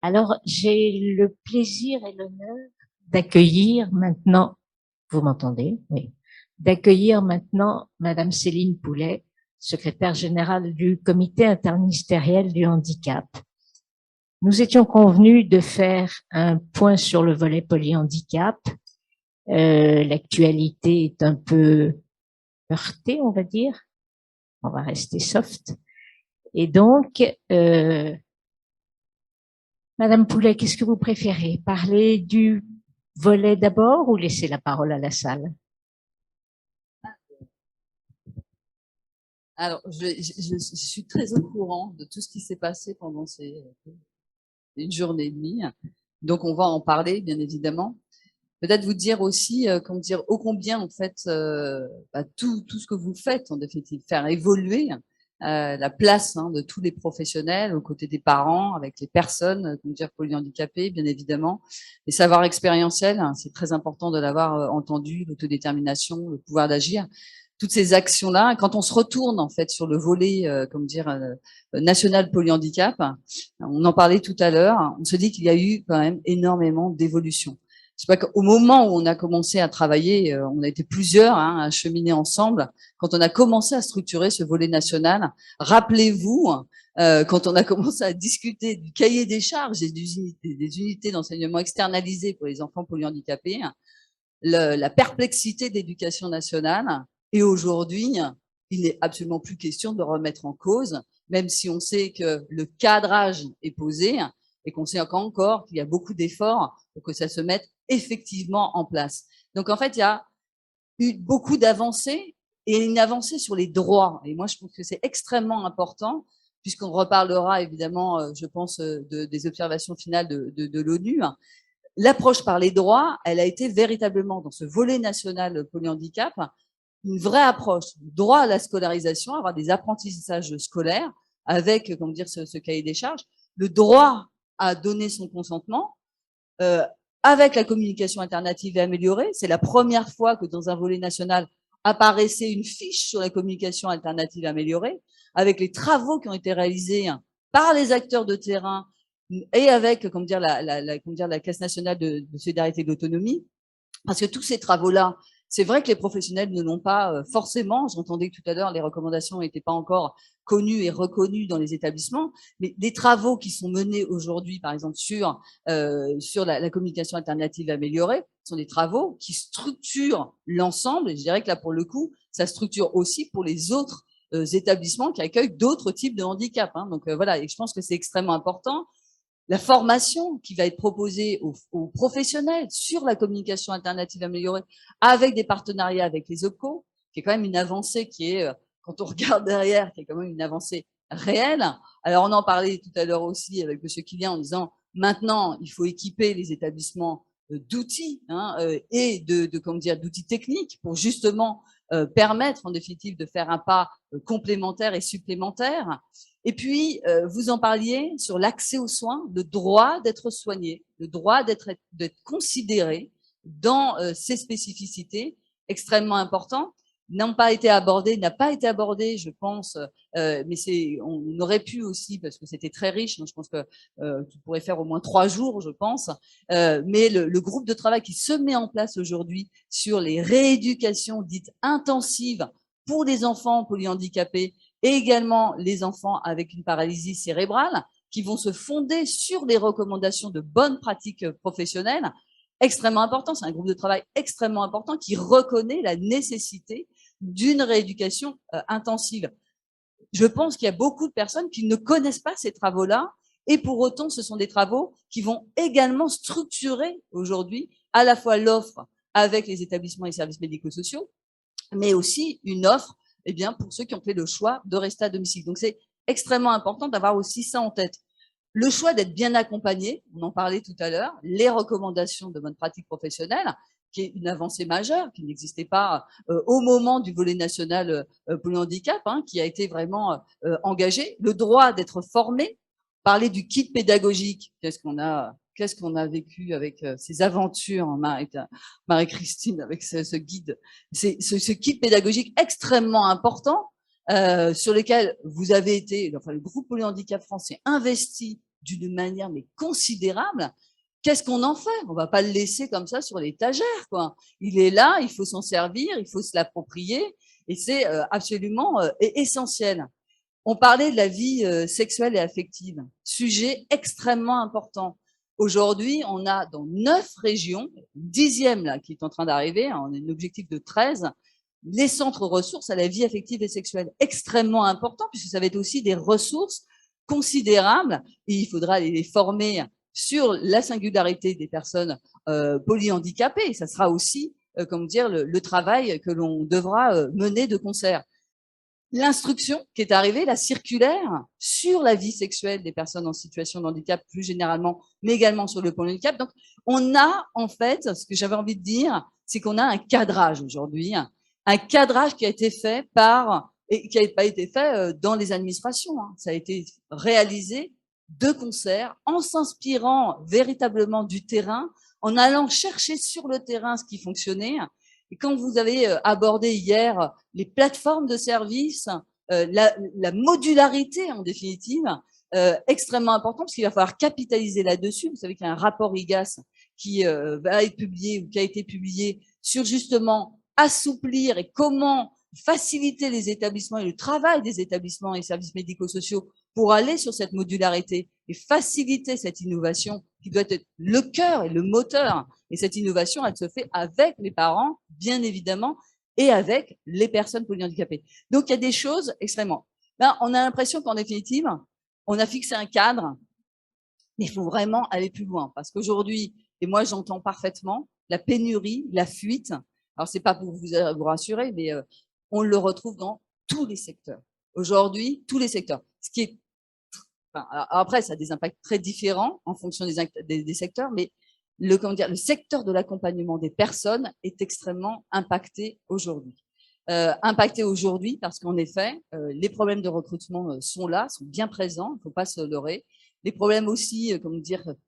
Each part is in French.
Alors, j'ai le plaisir et l'honneur d'accueillir maintenant, vous m'entendez? Oui. D'accueillir maintenant Madame Céline Poulet, secrétaire générale du Comité interministériel du handicap. Nous étions convenus de faire un point sur le volet polyhandicap. L'actualité est un peu heurtée, on va dire. On va rester soft. Et donc, Madame Poulet, qu'est-ce que vous préférez? Parler du volet d'abord ou laisser la parole à la salle? Alors, je suis très au courant de tout ce qui s'est passé pendant une journée et demie. Donc, on va en parler, bien évidemment. Peut-être vous dire aussi, comment dire, ô combien, en fait, tout ce que vous faites, en définitive, faire évoluer la place de tous les professionnels aux côtés des parents, avec les personnes, comment dire, polyhandicapées, bien évidemment. Les savoirs expérientiels, c'est très important de l'avoir entendu, l'autodétermination, le pouvoir d'agir. Toutes ces actions-là, quand on se retourne en fait sur le volet, comment dire, national polyhandicap, on en parlait tout à l'heure, on se dit qu'il y a eu quand même énormément d'évolution. C'est pas qu'au moment où on a commencé à travailler, on a été plusieurs à cheminer ensemble. Quand on a commencé à structurer ce volet national, rappelez-vous, quand on a commencé à discuter du cahier des charges et des unités d'enseignement externalisées pour les enfants polyhandicapés, la perplexité de l'éducation nationale. Et aujourd'hui, il n'est absolument plus question de remettre en cause, même si on sait que le cadrage est posé et qu'on sait encore qu'il y a beaucoup d'efforts pour que ça se mette effectivement en place. Donc en fait, il y a eu beaucoup d'avancées et une avancée sur les droits. Et moi, je pense que c'est extrêmement important, puisqu'on reparlera évidemment, je pense, des observations finales de l'ONU. L'approche par les droits, elle a été véritablement dans ce volet national polyhandicap une vraie approche, droit à la scolarisation, avoir des apprentissages scolaires avec, comment dire, ce cahier des charges, le droit à donner son consentement, euh, avec la communication alternative et améliorée. C'est la première fois que dans un volet national apparaissait une fiche sur la communication alternative et améliorée, avec les travaux qui ont été réalisés par les acteurs de terrain et avec, comment dire, la Caisse nationale de solidarité et d'autonomie, parce que tous ces travaux-là, c'est vrai que les professionnels ne l'ont pas forcément. J'entendais que tout à l'heure, les recommandations n'étaient pas encore connues et reconnues dans les établissements. Mais les travaux qui sont menés aujourd'hui, par exemple, sur la communication alternative améliorée, sont des travaux qui structurent l'ensemble. Et je dirais que là, pour le coup, ça structure aussi pour les autres établissements qui accueillent d'autres types de handicap. Donc voilà, et je pense que c'est extrêmement important la formation qui va être proposée aux professionnels sur la communication alternative améliorée avec des partenariats avec les OPCO, qui est quand même une avancée qui est, quand on regarde derrière, qui est quand même une avancée réelle. Alors, on en parlait tout à l'heure aussi avec M. Kilian en disant, maintenant, il faut équiper les établissements d'outils et comment dire, d'outils techniques pour justement permettre en définitive de faire un pas complémentaire et supplémentaire. Et puis, vous en parliez sur l'accès aux soins, le droit d'être soigné, le droit d'être considéré dans ces spécificités extrêmement importantes, n'ont pas été abordées, n'a pas été abordé, je pense, mais on aurait pu aussi, parce que c'était très riche, donc je pense que tu pourrais faire au moins 3 jours, je pense, mais le groupe de travail qui se met en place aujourd'hui sur les rééducations dites intensives pour les enfants polyhandicapés et également les enfants avec une paralysie cérébrale, qui vont se fonder sur des recommandations de bonnes pratiques professionnelles, extrêmement important. C'est un groupe de travail extrêmement important qui reconnaît la nécessité d'une rééducation intensive. Je pense qu'il y a beaucoup de personnes qui ne connaissent pas ces travaux-là, et pour autant, ce sont des travaux qui vont également structurer aujourd'hui à la fois l'offre avec les établissements et services médico-sociaux, mais aussi une offre eh bien, pour ceux qui ont fait le choix de rester à domicile. Donc, c'est extrêmement important d'avoir aussi ça en tête. Le choix d'être bien accompagné, on en parlait tout à l'heure, les recommandations de bonne pratique professionnelle, qui est une avancée majeure, qui n'existait pas au moment du volet national pour le handicap, qui a été vraiment engagé. Le droit d'être formé, parler du kit pédagogique, qu'est-ce qu'on a vécu avec ces aventures, Marie-Christine, avec ce guide. C'est ce kit pédagogique extrêmement important sur lesquels vous avez été, enfin le groupe Polyhandicap français investi d'une manière mais considérable. Qu'est-ce qu'on en fait? On va pas le laisser comme ça sur l'étagère, quoi. Il est là, il faut s'en servir, il faut se l'approprier, et c'est absolument essentiel. On parlait de la vie sexuelle et affective, sujet extrêmement important. Aujourd'hui, on a dans 9 régions, 10e là qui est en train d'arriver, on a un objectif de 13, les centres ressources à la vie affective et sexuelle, extrêmement important puisque ça va être aussi des ressources considérables et il faudra les former sur la singularité des personnes polyhandicapées. Ça sera aussi, comment dire, le travail que l'on devra mener de concert. L'instruction qui est arrivée, la circulaire sur la vie sexuelle des personnes en situation de handicap plus généralement, mais également sur le polyhandicap. Donc, on a en fait, ce que j'avais envie de dire, c'est qu'on a un cadrage aujourd'hui, un cadrage qui a été fait par, et qui n'a pas été fait dans les administrations, ça a été réalisé de concert, en s'inspirant véritablement du terrain, en allant chercher sur le terrain ce qui fonctionnait. Et quand vous avez abordé hier les plateformes de services, la modularité en définitive, extrêmement importante parce qu'il va falloir capitaliser là-dessus. Vous savez qu'il y a un rapport IGAS qui va être publié ou qui a été publié sur justement assouplir et comment faciliter les établissements et le travail des établissements et services médico-sociaux pour aller sur cette modularité et faciliter cette innovation qui doit être le cœur et le moteur. Et cette innovation, elle se fait avec les parents, bien évidemment, et avec les personnes polyhandicapées. Donc, il y a des choses extrêmement. Ben, on a l'impression qu'en définitive, on a fixé un cadre, mais il faut vraiment aller plus loin. Parce qu'aujourd'hui, et moi j'entends parfaitement, la pénurie, la fuite, alors c'est pas pour vous rassurer, mais on le retrouve dans tous les secteurs. Aujourd'hui, tous les secteurs. Ce qui est, enfin, après, ça a des impacts très différents en fonction des secteurs, mais le secteur de l'accompagnement des personnes est extrêmement impacté aujourd'hui. Impacté aujourd'hui parce qu'en effet, les problèmes de recrutement sont là, sont bien présents, il ne faut pas se leurrer. Les problèmes aussi,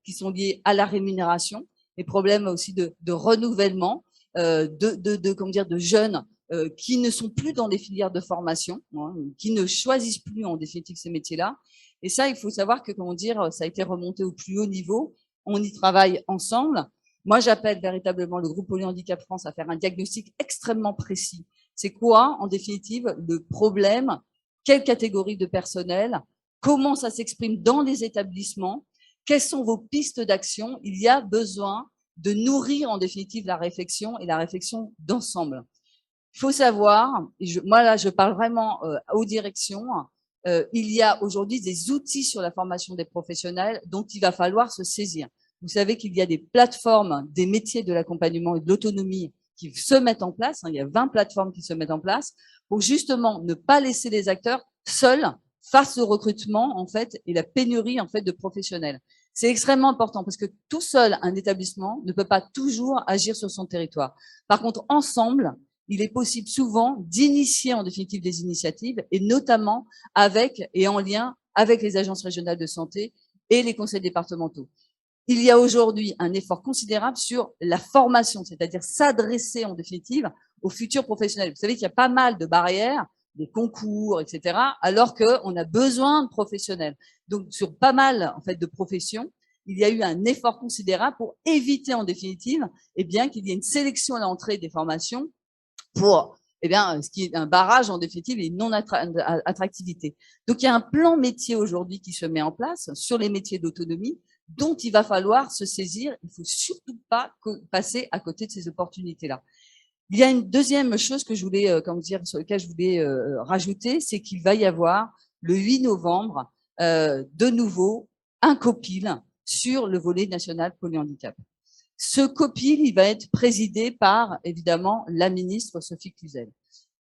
qui sont liés à la rémunération, les problèmes aussi de renouvellement, de jeunes qui ne sont plus dans les filières de formation, qui ne choisissent plus en définitive ces métiers-là. Et ça, il faut savoir que, ça a été remonté au plus haut niveau. On y travaille ensemble. Moi, j'appelle véritablement le groupe Polyhandicap France à faire un diagnostic extrêmement précis. C'est quoi, en définitive, le problème? Quelle catégorie de personnel? Comment ça s'exprime dans les établissements? Quelles sont vos pistes d'action? Il y a besoin de nourrir, en définitive, la réflexion et la réflexion d'ensemble. Il faut savoir, moi là, je parle vraiment aux directions, il y a aujourd'hui des outils sur la formation des professionnels dont il va falloir se saisir. Vous savez qu'il y a des plateformes des métiers de l'accompagnement et de l'autonomie qui se mettent en place. Il y a 20 plateformes qui se mettent en place pour justement ne pas laisser les acteurs seuls face au recrutement en fait et la pénurie en fait de professionnels. C'est extrêmement important parce que tout seul, un établissement ne peut pas toujours agir sur son territoire. Par contre, ensemble, il est possible souvent d'initier en définitive des initiatives et notamment avec et en lien avec les agences régionales de santé et les conseils départementaux. Il y a aujourd'hui un effort considérable sur la formation, c'est-à-dire s'adresser en définitive aux futurs professionnels. Vous savez qu'il y a pas mal de barrières, des concours, etc., alors qu'on a besoin de professionnels. Donc, sur pas mal en fait de professions, il y a eu un effort considérable pour éviter en définitive qu'il y ait une sélection à l'entrée des formations pour ce qui est un barrage en définitive et une non-attractivité. Donc, il y a un plan métier aujourd'hui qui se met en place sur les métiers d'autonomie dont il va falloir se saisir. Il ne faut surtout pas passer à côté de ces opportunités-là. Il y a une deuxième chose que je voulais, sur laquelle je voulais rajouter, c'est qu'il va y avoir le 8 novembre de nouveau un COPIL sur le volet national polyhandicap. Ce COPIL, il va être présidé par, évidemment, la ministre Sophie Cluzel.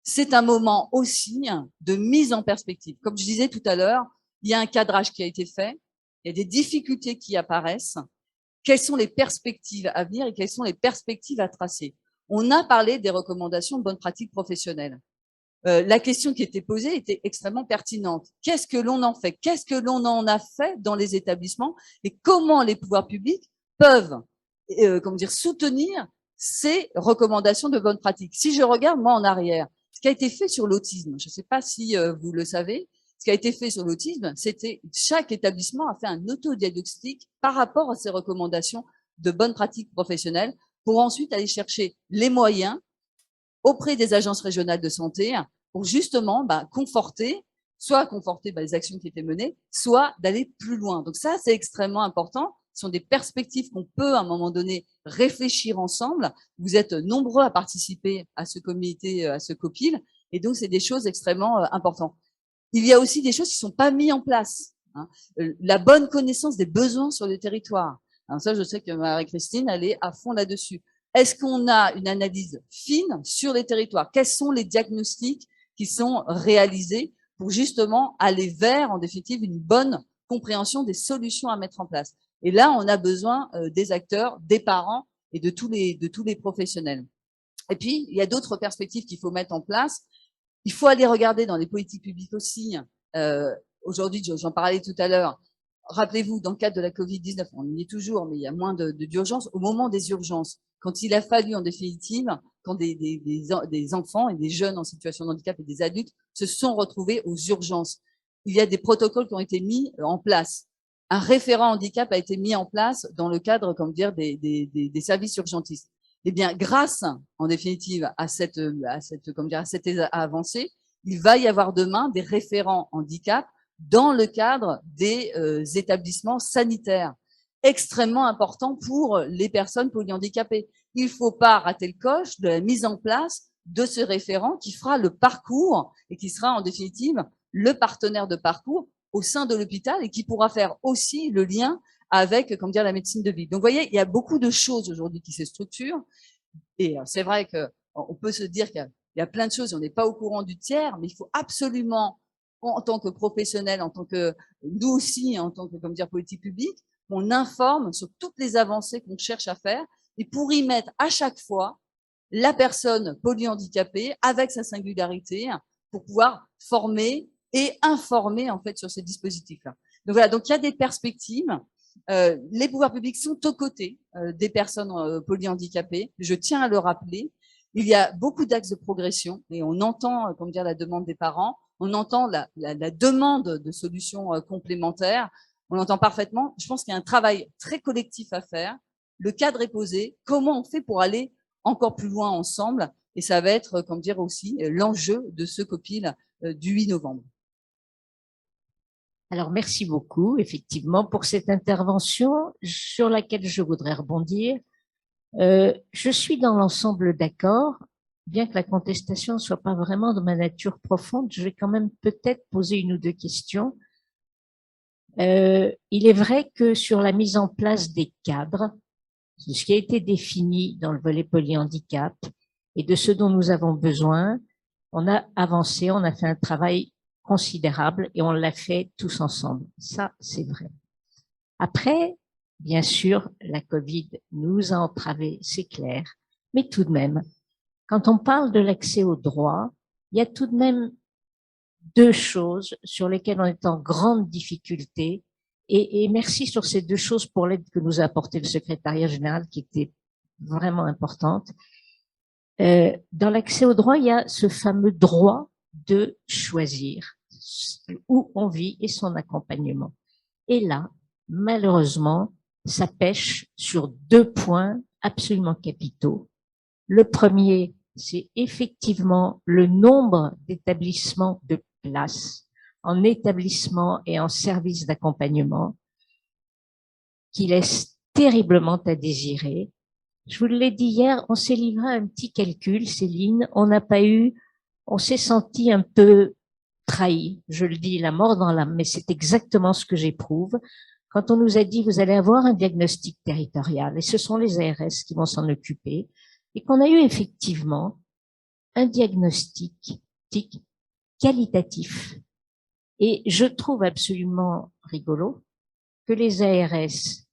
C'est un moment aussi de mise en perspective. Comme je disais tout à l'heure, il y a un cadrage qui a été fait, il y a des difficultés qui apparaissent. Quelles sont les perspectives à venir et quelles sont les perspectives à tracer? On a parlé des recommandations de bonnes pratiques professionnelles. La question qui était posée était extrêmement pertinente. Qu'est-ce que l'on en fait? Qu'est-ce que l'on en a fait dans les établissements? Et comment les pouvoirs publics peuvent soutenir ces recommandations de bonnes pratiques? Si je regarde, moi, en arrière, ce qui a été fait sur l'autisme, je ne sais pas si vous le savez, ce qui a été fait sur l'autisme, c'était chaque établissement a fait un autodiagnostic par rapport à ces recommandations de bonnes pratiques professionnelles pour ensuite aller chercher les moyens auprès des agences régionales de santé pour justement conforter les actions qui étaient menées, soit d'aller plus loin. Donc ça, c'est extrêmement important. Ce sont des perspectives qu'on peut, à un moment donné, réfléchir ensemble. Vous êtes nombreux à participer à ce comité, à ce COPIL, et donc c'est des choses extrêmement importantes. Il y a aussi des choses qui ne sont pas mises en place. La bonne connaissance des besoins sur le territoire. Alors ça, je sais que Marie-Christine, elle est à fond là-dessus. Est-ce qu'on a une analyse fine sur les territoires? Quels sont les diagnostics qui sont réalisés pour justement aller vers, en définitive, une bonne compréhension des solutions à mettre en place? Et là, on a besoin des acteurs, des parents et de tous les professionnels. Et puis, il y a d'autres perspectives qu'il faut mettre en place. Il faut aller regarder dans les politiques publiques aussi. Aujourd'hui, j'en parlais tout à l'heure. Rappelez-vous, dans le cadre de la Covid-19, on y est toujours, mais il y a moins d'urgences. Au moment des urgences, quand il a fallu, en définitive, quand des enfants et des jeunes en situation de handicap et des adultes se sont retrouvés aux urgences, il y a des protocoles qui ont été mis en place. Un référent handicap a été mis en place dans le cadre, comme dire, des services urgentistes. Eh bien, grâce, en définitive, à cette avancée, il va y avoir demain des référents handicap dans le cadre des établissements sanitaires, extrêmement important pour les personnes polyhandicapées. Il ne faut pas rater le coche de la mise en place de ce référent qui fera le parcours et qui sera en définitive le partenaire de parcours au sein de l'hôpital et qui pourra faire aussi le lien avec, comme dire, la médecine de ville. Donc, vous voyez, il y a beaucoup de choses aujourd'hui qui se structurent. Et c'est vrai qu'on peut se dire qu'il y a plein de choses, on n'est pas au courant du tiers, mais il faut absolument, en tant que professionnel, en tant que nous aussi, en tant que, comme dire, politique publique, qu'on informe sur toutes les avancées qu'on cherche à faire et pour y mettre à chaque fois la personne polyhandicapée avec sa singularité pour pouvoir former et informer en fait sur ces dispositifs-là. Donc voilà, donc il y a des perspectives. Les pouvoirs publics sont aux côtés des personnes polyhandicapées. Je tiens à le rappeler. Il y a beaucoup d'axes de progression et on entend, comme dire, la demande des parents. On entend la demande de solutions complémentaires. On l'entend parfaitement. Je pense qu'il y a un travail très collectif à faire. Le cadre est posé. Comment on fait pour aller encore plus loin ensemble? Et ça va être, comme dire aussi, l'enjeu de ce COPIL du 8 novembre. Alors, merci beaucoup, effectivement, pour cette intervention sur laquelle je voudrais rebondir. Je suis dans l'ensemble d'accord, bien que la contestation ne soit pas vraiment de ma nature profonde, je vais quand même peut-être poser une ou deux questions. Il est vrai que sur la mise en place des cadres, de ce qui a été défini dans le volet polyhandicap et de ce dont nous avons besoin, on a avancé, on a fait un travail considérable et on l'a fait tous ensemble. Ça, c'est vrai. Après, bien sûr, la Covid nous a entravés, c'est clair, mais tout de même, quand on parle de l'accès aux droits, il y a tout de même deux choses sur lesquelles on est en grande difficulté. Et merci sur ces deux choses pour l'aide que nous a apporté le secrétariat général qui était vraiment importante. Dans l'accès aux droits, il y a ce fameux droit de choisir où on vit et son accompagnement. Et là, malheureusement, ça pêche sur deux points absolument capitaux. Le premier, c'est effectivement le nombre d'établissements de places en établissement et en service d'accompagnement qui laisse terriblement à désirer. Je vous l'ai dit hier, on s'est livré à un petit calcul, Céline, on s'est senti un peu trahi, je le dis, la mort dans l'âme, mais c'est exactement ce que j'éprouve. Quand on nous a dit, vous allez avoir un diagnostic territorial, et ce sont les ARS qui vont s'en occuper, et qu'on a eu effectivement un diagnostic qualitatif. Et je trouve absolument rigolo que les ARS,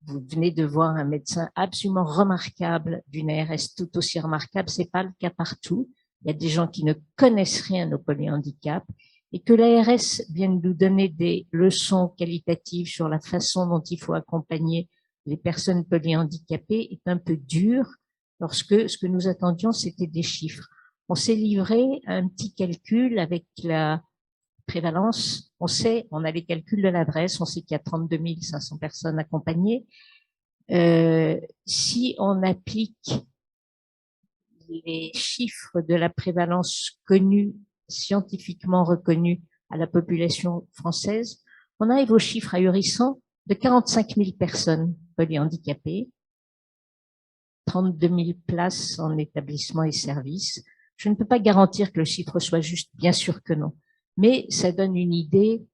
vous venez de voir un médecin absolument remarquable d'une ARS tout aussi remarquable, c'est pas le cas partout. Il y a des gens qui ne connaissent rien au polyhandicap et que l'ARS vienne nous donner des leçons qualitatives sur la façon dont il faut accompagner les personnes polyhandicapées est un peu dur lorsque ce que nous attendions, c'était des chiffres. On s'est livré à un petit calcul avec prévalence, on sait, on a les calculs de l'adresse, on sait qu'il y a 32 500 personnes accompagnées. Si on applique les chiffres de la prévalence connus, scientifiquement reconnus à la population française, on arrive aux chiffres ahurissants de 45 000 personnes polyhandicapées, 32 000 places en établissements et services. Je ne peux pas garantir que le chiffre soit juste, bien sûr que non, mais ça donne une idée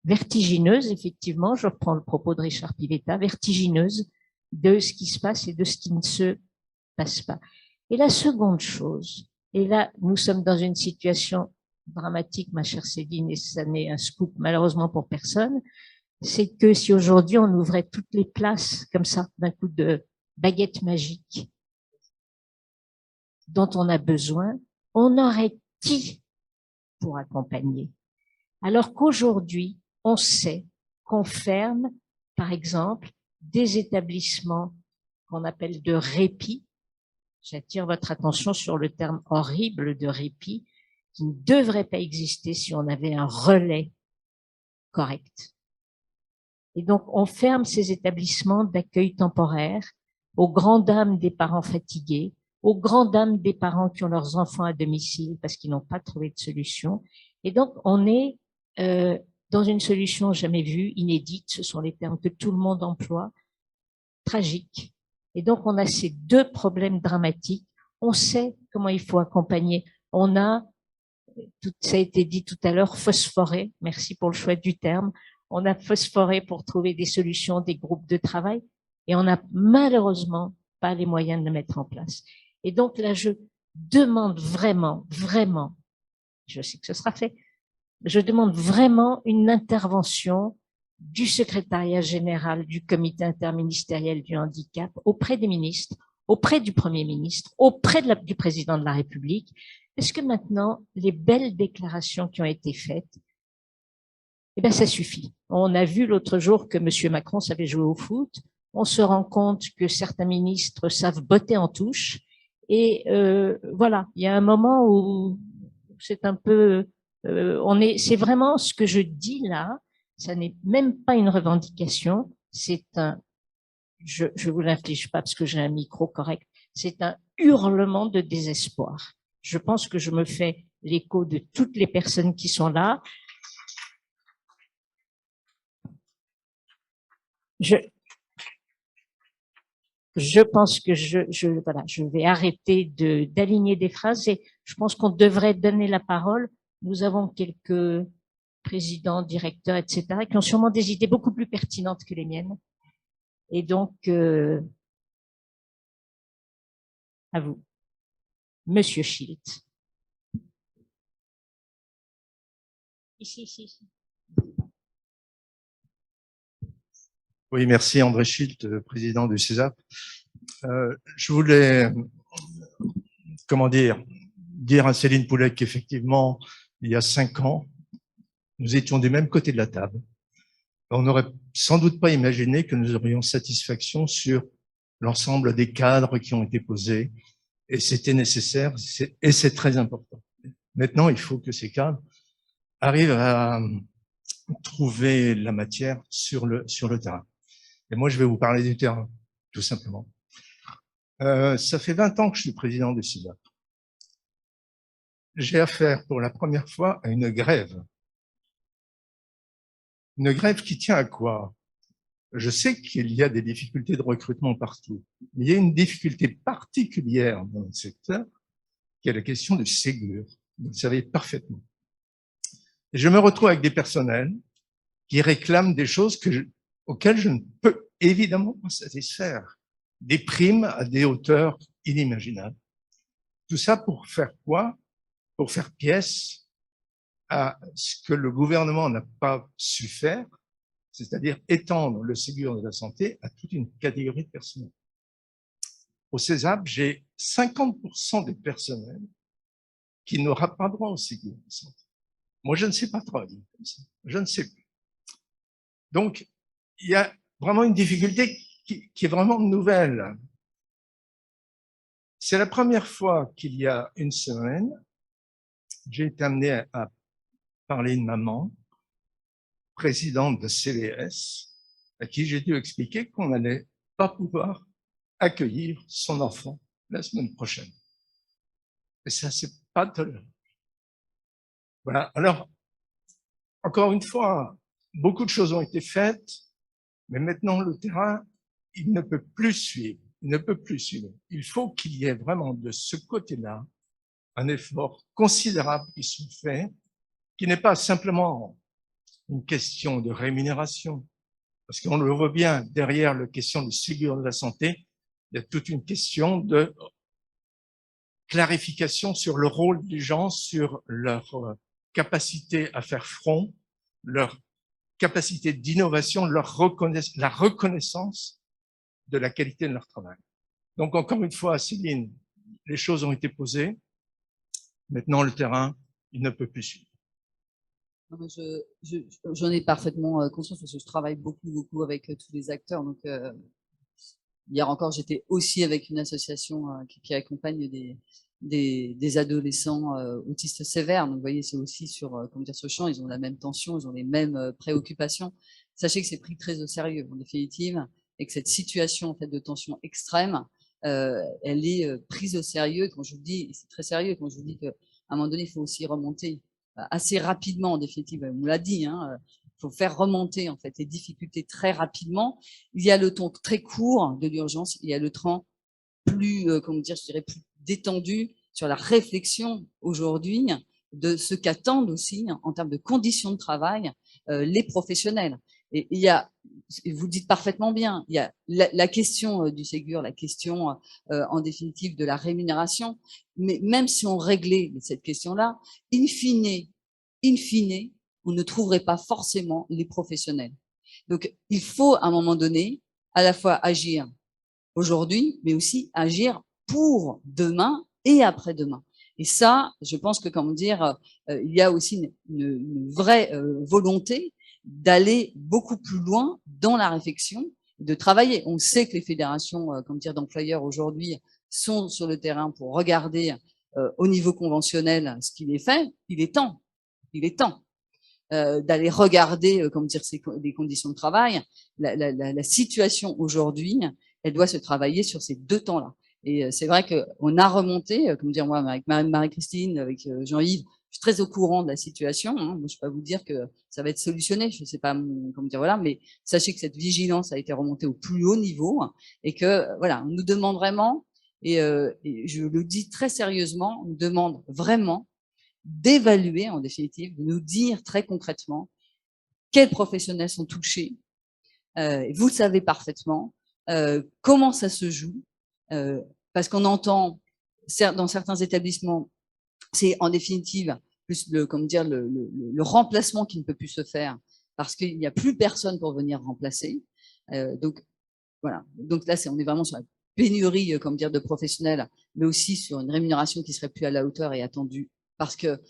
vertigineuse, effectivement, je reprends le propos de Richard Pivetta, vertigineuse de ce qui se passe et de ce qui ne se passe pas. Et la seconde chose, et là, nous sommes dans une situation dramatique, ma chère Céline, et ça n'est un scoop malheureusement pour personne, c'est que si aujourd'hui on ouvrait toutes les places comme ça, d'un coup de baguette magique dont on a besoin, on aurait qui pour accompagner? Alors qu'aujourd'hui, on sait qu'on ferme, par exemple, des établissements qu'on appelle de répit. J'attire votre attention sur le terme horrible de répit, qui ne devrait pas exister si on avait un relais correct. Et donc, on ferme ces établissements d'accueil temporaire aux grandes dames des parents fatigués, aux grandes dames des parents qui ont leurs enfants à domicile parce qu'ils n'ont pas trouvé de solution. Et donc, on est dans une solution jamais vue, inédite, ce sont les termes que tout le monde emploie, tragique. Et donc, on a ces deux problèmes dramatiques. On sait comment il faut accompagner. On a, tout ça a été dit tout à l'heure, phosphoré, merci pour le choix du terme, on a phosphoré pour trouver des solutions, des groupes de travail, et on n'a malheureusement pas les moyens de le mettre en place. Et donc là, je demande vraiment, vraiment, je sais que ce sera fait, je demande vraiment une intervention du secrétariat général du comité interministériel du handicap auprès des ministres, auprès du Premier ministre, auprès du président de la République, parce que maintenant, les belles déclarations qui ont été faites, eh bien, ça suffit. On a vu l'autre jour que M. Macron savait jouer au foot. On se rend compte que certains ministres savent botter en touche. Et voilà, il y a un moment où c'est un peu, c'est vraiment ce que je dis là. Ça n'est même pas une revendication. C'est un, je vous l'inflige pas parce que j'ai un micro correct. C'est un hurlement de désespoir. Je pense que je me fais l'écho de toutes les personnes qui sont là. Je pense que voilà, je vais arrêter d'aligner des phrases et je pense qu'on devrait donner la parole. Nous avons quelques présidents, directeurs, etc., qui ont sûrement des idées beaucoup plus pertinentes que les miennes. Et donc, à vous, Monsieur Schilt. Ici. Oui, merci André Schilt, président du CESAP. Je voulais, dire à Céline Poulet qu'effectivement, il y a 5 ans, nous étions du même côté de la table. On n'aurait sans doute pas imaginé que nous aurions satisfaction sur l'ensemble des cadres qui ont été posés, et c'était nécessaire, et c'est très important. Maintenant, il faut que ces cadres arrivent à trouver la matière sur le terrain. Et moi, je vais vous parler du terrain, tout simplement. Ça fait 20 ans que je suis président du CESAP. J'ai affaire pour la première fois à une grève. Une grève qui tient à quoi? Je sais qu'il y a des difficultés de recrutement partout, mais il y a une difficulté particulière dans notre secteur, qui est la question du Ségur. Vous le savez parfaitement. Et je me retrouve avec des personnels qui réclament des choses auxquelles je ne peux évidemment pas satisfaire. Des primes à des hauteurs inimaginables. Tout ça pour faire quoi? Pour faire pièce à ce que le gouvernement n'a pas su faire, c'est-à-dire étendre le Ségur de la santé à toute une catégorie de personnel. Au CESAP, j'ai 50% des personnels qui n'aura pas droit au Ségur de la santé. Moi, je ne sais pas travailler comme ça. Je ne sais plus. Donc, il y a vraiment une difficulté qui est vraiment nouvelle. C'est la première fois qu'il y a une semaine, j'ai été amené à parler de maman, présidente de CVS, à qui j'ai dû expliquer qu'on n'allait pas pouvoir accueillir son enfant la semaine prochaine. Et ça, c'est pas tolérable. Voilà. Alors, encore une fois, beaucoup de choses ont été faites, mais maintenant, le terrain, il ne peut plus suivre. Il ne peut plus suivre. Il faut qu'il y ait vraiment de ce côté-là un effort considérable qui se fait, qui n'est pas simplement une question de rémunération, parce qu'on le voit bien, derrière la question du Ségur de la santé, il y a toute une question de clarification sur le rôle des gens, sur leur capacité à faire front, leur capacité d'innovation, la reconnaissance de la qualité de leur travail. Donc, encore une fois, Céline, les choses ont été posées. Maintenant, le terrain, il ne peut plus suivre. J'en ai parfaitement conscience parce que je travaille beaucoup avec tous les acteurs. Donc, hier encore, j'étais aussi avec une association qui accompagne des adolescents autistes sévères. Donc, vous voyez, c'est aussi sur comment dire, ce champ, ils ont la même tension, ils ont les mêmes préoccupations. Sachez que c'est pris très au sérieux, en définitive, et que cette situation en fait de tension extrême, elle est prise au sérieux. Quand je vous dis, c'est très sérieux, quand je vous dis qu'à un moment donné, il faut aussi remonter assez rapidement, en définitive, on l'a dit, hein, faut faire remonter en fait les difficultés très rapidement. Il y a le temps très court de l'urgence, il y a le temps plus, comment dire, je dirais plus détendu sur la réflexion aujourd'hui de ce qu'attendent aussi en termes de conditions de travail les professionnels. Et il y a, vous dites parfaitement bien, il y a la question du Ségur, la question en définitive de la rémunération, mais même si on réglait cette question-là, in fine, on ne trouverait pas forcément les professionnels. Donc, il faut à un moment donné à la fois agir aujourd'hui, mais aussi agir pour demain et après-demain. Et ça, je pense que, comment dire, il y a aussi une vraie volonté d'aller beaucoup plus loin dans la réflexion, de travailler. On sait que les fédérations, comment dire, d'employeurs aujourd'hui sont sur le terrain pour regarder au niveau conventionnel ce qu'il est fait. Il est temps d'aller regarder, comment dire, les conditions de travail. La situation aujourd'hui, elle doit se travailler sur ces deux temps-là. Et c'est vrai qu'on a remonté, comme dire moi, avec Marie-Christine, avec Jean-Yves, je suis très au courant de la situation. Hein. Moi, je peux pas vous dire que ça va être solutionné. Je sais pas comment dire, voilà, mais sachez que cette vigilance a été remontée au plus haut niveau et que voilà, on nous demande vraiment, et je le dis très sérieusement, on nous demande vraiment d'évaluer en définitive, de nous dire très concrètement quels professionnels sont touchés. Vous le savez parfaitement. Comment ça se joue, parce qu'on entend dans certains établissements, c'est en définitive plus le, comment dire, le remplacement qui ne peut plus se faire parce qu'il n'y a plus personne pour venir remplacer. Donc voilà. Donc là, on est vraiment sur la pénurie, comme dire, de professionnels, mais aussi sur une rémunération qui serait plus à la hauteur et attendue. Parce que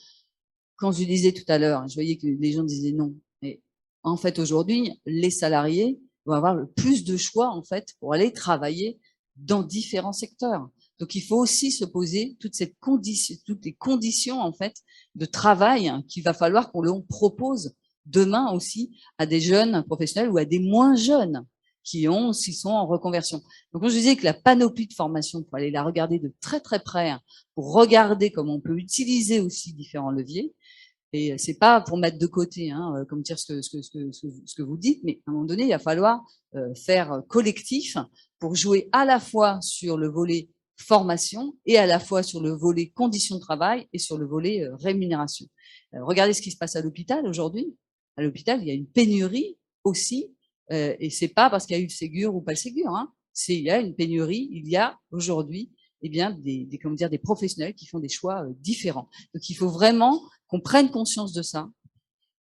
quand je disais tout à l'heure, je voyais que les gens disaient non. Et en fait, aujourd'hui, les salariés vont avoir le plus de choix en fait pour aller travailler dans différents secteurs. Donc, il faut aussi se poser toutes les conditions en fait de travail qu'il va falloir qu'on leur propose demain aussi à des jeunes professionnels ou à des moins jeunes s'ils sont en reconversion. Donc, quand je disais que la panoplie de formation, il faut aller la regarder de très très près pour regarder comment on peut utiliser aussi différents leviers. Et c'est pas pour mettre de côté, hein, comme dire ce que vous dites, mais à un moment donné, il va falloir faire collectif pour jouer à la fois sur le volet formation et à la fois sur le volet conditions de travail et sur le volet rémunération. Regardez ce qui se passe à l'hôpital aujourd'hui. À l'hôpital, il y a une pénurie aussi, et c'est pas parce qu'il y a eu le Ségur ou pas le Ségur. Hein, il y a une pénurie. Il y a aujourd'hui, eh bien, comment dire, des professionnels qui font des choix différents. Donc, il faut vraiment qu'on prenne conscience de ça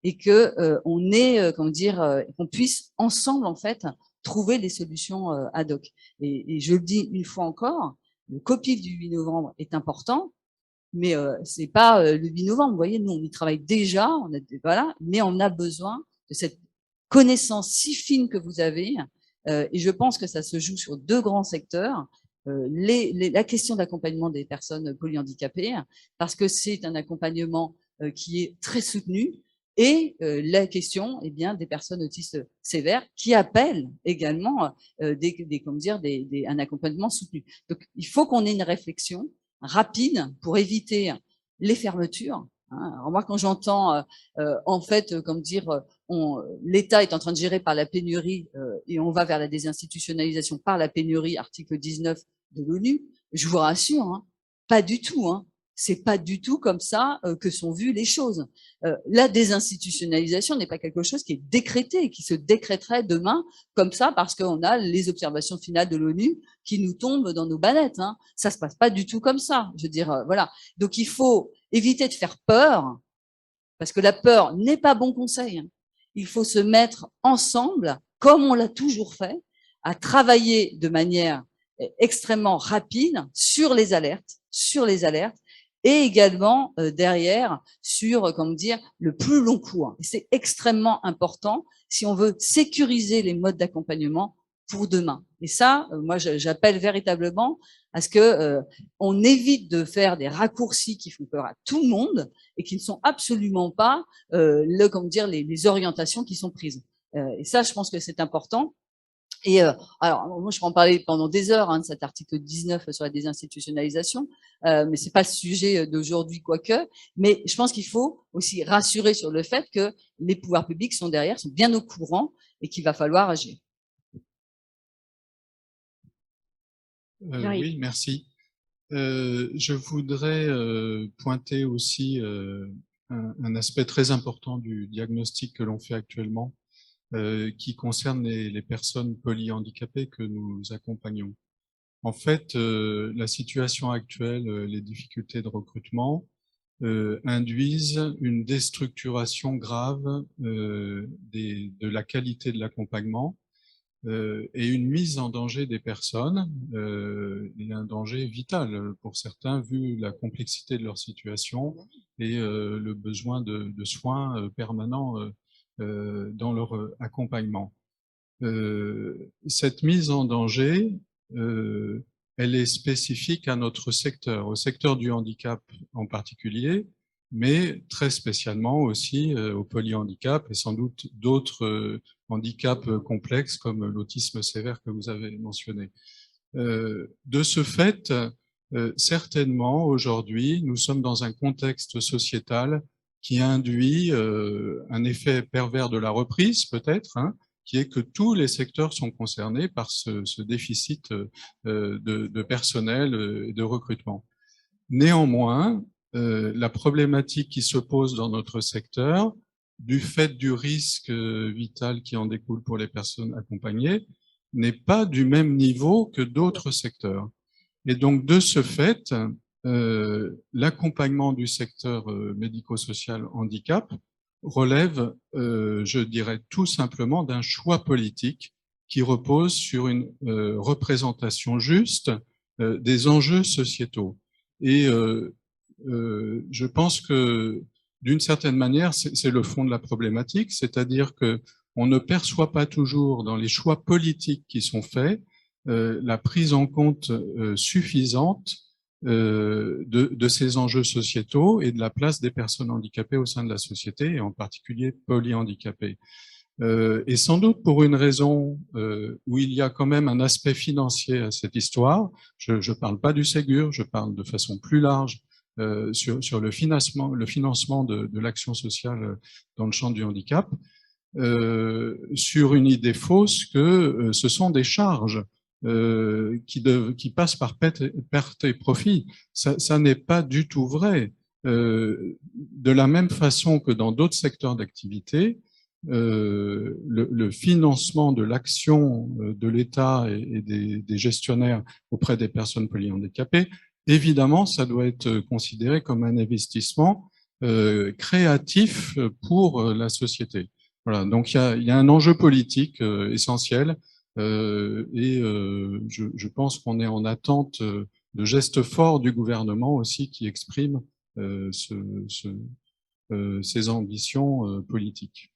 et que on ait, comment dire, qu'on puisse ensemble en fait trouver des solutions ad hoc. Et je le dis une fois encore, le COPIF du 8 novembre est important, mais c'est pas le 8 novembre. Vous voyez, nous on y travaille déjà, voilà, mais on a besoin de cette connaissance si fine que vous avez. Et je pense que ça se joue sur deux grands secteurs. La question d'accompagnement des personnes polyhandicapées, parce que c'est un accompagnement qui est très soutenu. et la question des personnes autistes sévères qui appellent également un accompagnement soutenu. Donc, il faut qu'on ait une réflexion rapide pour éviter les fermetures. Alors moi, quand j'entends l'État est en train de gérer par la pénurie et on va vers la désinstitutionnalisation par la pénurie, article 19 de l'ONU, je vous rassure, pas du tout. C'est pas du tout comme ça que sont vues les choses. La désinstitutionnalisation n'est pas quelque chose qui est décrété, qui se décréterait demain comme ça parce qu'on a les observations finales de l'ONU qui nous tombent dans nos bannettes. Ça se passe pas du tout comme ça. Je veux dire, voilà. Donc il faut éviter de faire peur parce que la peur n'est pas bon conseil. Il faut se mettre ensemble, comme on l'a toujours fait, à travailler de manière extrêmement rapide sur les alertes, et également derrière sur, le plus long cours. C'est extrêmement important si on veut sécuriser les modes d'accompagnement pour demain. Et ça, moi, j'appelle véritablement à ce que on évite de faire des raccourcis qui font peur à tout le monde et qui ne sont absolument pas les orientations qui sont prises. Et ça, je pense que c'est important. Et alors, moi, je peux en parler pendant des heures de cet article 19 sur la désinstitutionnalisation, mais c'est pas le sujet d'aujourd'hui, quoique. Mais je pense qu'il faut aussi rassurer sur le fait que les pouvoirs publics sont derrière, sont bien au courant et qu'il va falloir agir. Oui, merci. Je voudrais pointer aussi un aspect très important du diagnostic que l'on fait actuellement, qui concerne les personnes polyhandicapées que nous accompagnons. En fait, la situation actuelle, les difficultés de recrutement, induisent une déstructuration grave de la qualité de l'accompagnement et une mise en danger des personnes, et un danger vital pour certains vu la complexité de leur situation et le besoin de soins permanents dans leur accompagnement. Cette mise en danger, elle est spécifique à notre secteur, au secteur du handicap en particulier, mais très spécialement aussi au polyhandicap et sans doute d'autres handicaps complexes comme l'autisme sévère que vous avez mentionné. De ce fait, certainement aujourd'hui, nous sommes dans un contexte sociétal qui induit un effet pervers de la reprise peut-être, qui est que tous les secteurs sont concernés par ce déficit de personnel et de recrutement. Néanmoins, la problématique qui se pose dans notre secteur, du fait du risque vital qui en découle pour les personnes accompagnées, n'est pas du même niveau que d'autres secteurs. Et donc, de ce fait, l'accompagnement du secteur médico-social handicap relève, je dirais tout simplement, d'un choix politique qui repose sur une représentation juste des enjeux sociétaux. Et je pense que, d'une certaine manière, c'est le fond de la problématique, c'est-à-dire que on ne perçoit pas toujours dans les choix politiques qui sont faits la prise en compte suffisante de ces enjeux sociétaux et de la place des personnes handicapées au sein de la société, et en particulier polyhandicapées. Et sans doute pour une raison où il y a quand même un aspect financier à cette histoire. Je ne parle pas du Ségur, je parle de façon plus large sur le financement de l'action sociale dans le champ du handicap, sur une idée fausse que ce sont des charges qui passent par perte et profit. Ça n'est pas du tout vrai. De la même façon que dans d'autres secteurs d'activité, le financement de l'action de l'État et des gestionnaires auprès des personnes polyhandicapées, évidemment, ça doit être considéré comme un investissement créatif pour la société. Voilà, donc il y a un enjeu politique essentiel et je pense qu'on est en attente de gestes forts du gouvernement aussi qui expriment ces ambitions politiques.